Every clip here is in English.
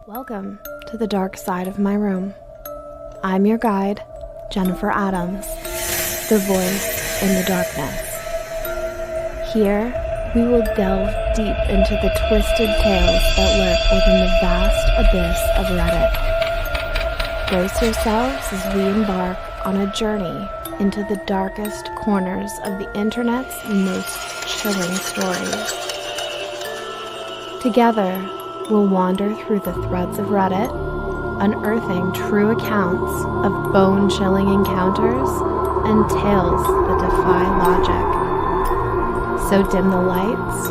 Welcome to the dark side of my room. I'm your guide, Jennifer Adams, the voice in the darkness. Here, we will delve deep into the twisted tales that lurk within the vast abyss of Reddit. Brace yourselves as we embark on a journey into the darkest corners of the internet's most chilling stories. Together, we'll wander through the threads of Reddit, unearthing true accounts of bone-chilling encounters and tales that defy logic. So dim the lights,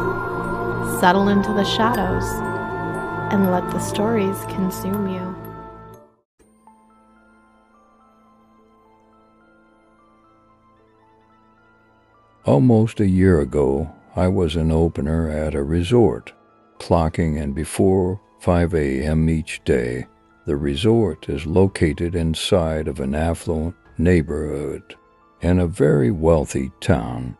settle into the shadows, and let the stories consume you. Almost a year ago, I was an opener at a resort, clocking in before 5 a.m. each day. The resort is located inside of an affluent neighborhood in a very wealthy town.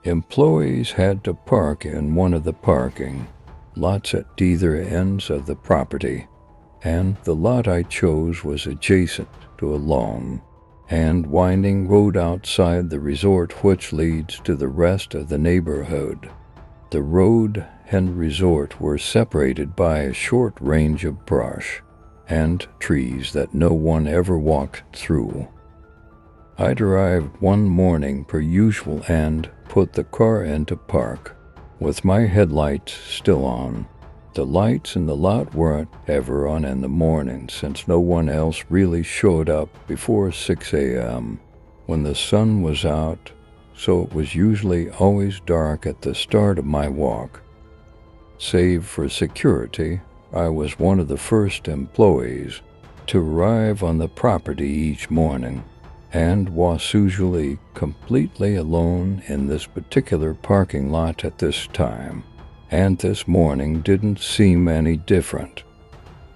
Employees had to park in one of the parking lots at either ends of the property, and the lot I chose was adjacent to a long and winding road outside the resort which leads to the rest of the neighborhood. The road and resort were separated by a short range of brush and trees that no one ever walked through. I'd arrived one morning per usual and put the car into park, with my headlights still on. The lights in the lot weren't ever on in the morning since no one else really showed up before 6 a.m. when the sun was out, so it was usually always dark at the start of my walk. Save for security, I was one of the first employees to arrive on the property each morning, and was usually completely alone in this particular parking lot at this time, and this morning didn't seem any different.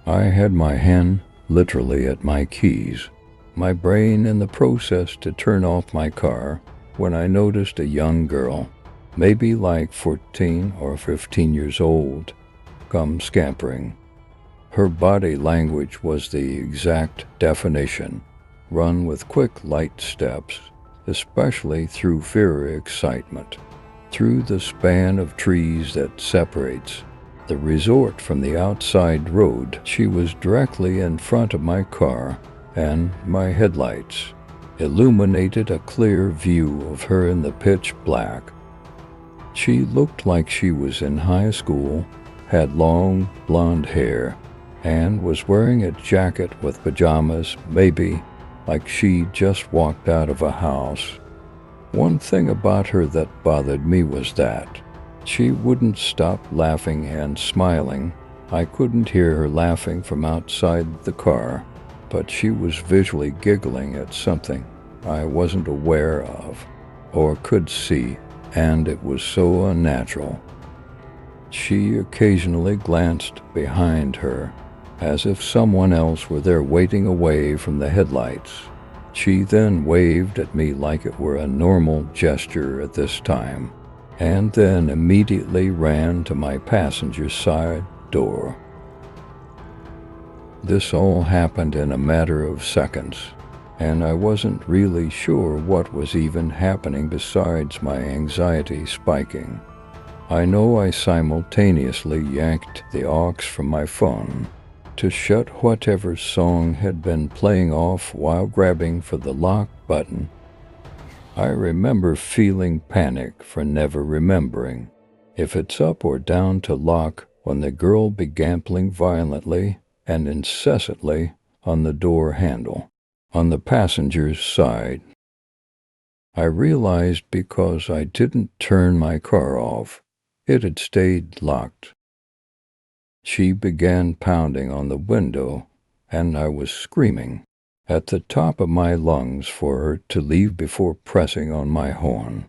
I had my hand literally at my keys, my brain in the process to turn off my car, when I noticed a young girl, maybe like 14 or 15 years old, come scampering. Her body language was the exact definition, run with quick, light steps, especially through fear or excitement. Through the span of trees that separates the resort from the outside road, she was directly in front of my car, and my headlights illuminated a clear view of her in the pitch black. She looked like she was in high school, had long blonde hair, and was wearing a jacket with pajamas, maybe like she just walked out of a house. One thing about her that bothered me was that she wouldn't stop laughing and smiling. I couldn't hear her laughing from outside the car, but she was visually giggling at something I wasn't aware of or could see, and it was so unnatural. She occasionally glanced behind her, as if someone else were there waiting away from the headlights. She then waved at me like it were a normal gesture at this time, and then immediately ran to my passenger side door. This all happened in a matter of seconds, and I wasn't really sure what was even happening besides my anxiety spiking. I know I simultaneously yanked the aux from my phone to shut whatever song had been playing off while grabbing for the lock button. I remember feeling panic for never remembering if it's up or down to lock when the girl began pulling violently and incessantly on the door handle on the passenger's side. I realized because I didn't turn my car off, it had stayed locked. She began pounding on the window, and I was screaming at the top of my lungs for her to leave before pressing on my horn.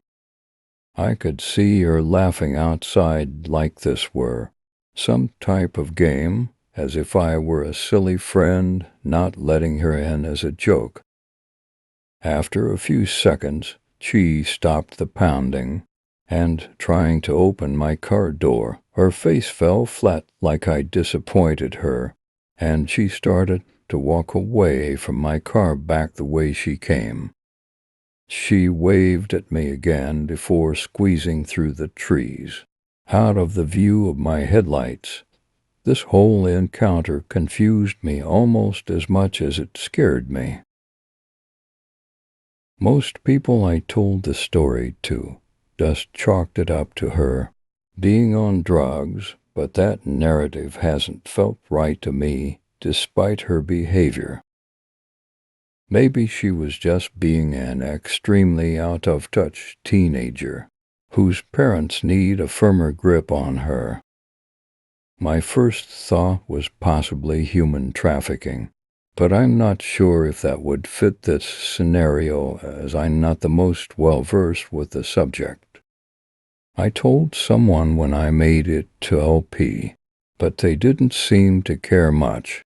I could see her laughing outside like this were some type of game, as if I were a silly friend not letting her in as a joke. After a few seconds, she stopped the pounding and trying to open my car door, her face fell flat like I disappointed her, and she started to walk away from my car back the way she came. She waved at me again before squeezing through the trees, out of the view of my headlights. This whole encounter confused me almost as much as it scared me. Most people I told the story to just chalked it up to her being on drugs, but that narrative hasn't felt right to me despite her behavior. Maybe she was just being an extremely out-of-touch teenager whose parents need a firmer grip on her. My first thought was possibly human trafficking, but I'm not sure if that would fit this scenario as I'm not the most well-versed with the subject. I told someone when I made it to LP, but they didn't seem to care much.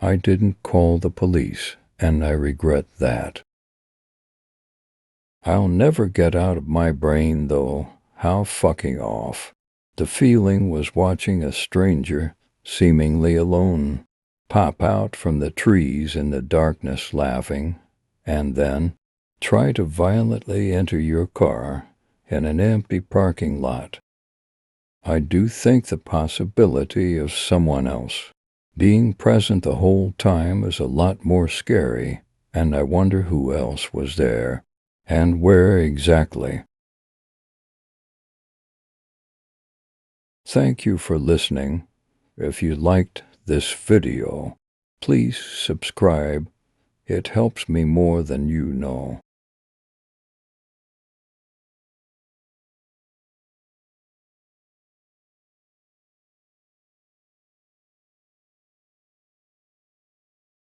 I didn't call the police, and I regret that. I'll never get out of my brain, though, how fucking off the feeling was watching a stranger, seemingly alone, pop out from the trees in the darkness laughing, and then try to violently enter your car in an empty parking lot. I do think the possibility of someone else being present the whole time is a lot more scary, and I wonder who else was there, and where exactly. Thank you for listening. If you liked this video, please subscribe. It helps me more than you know.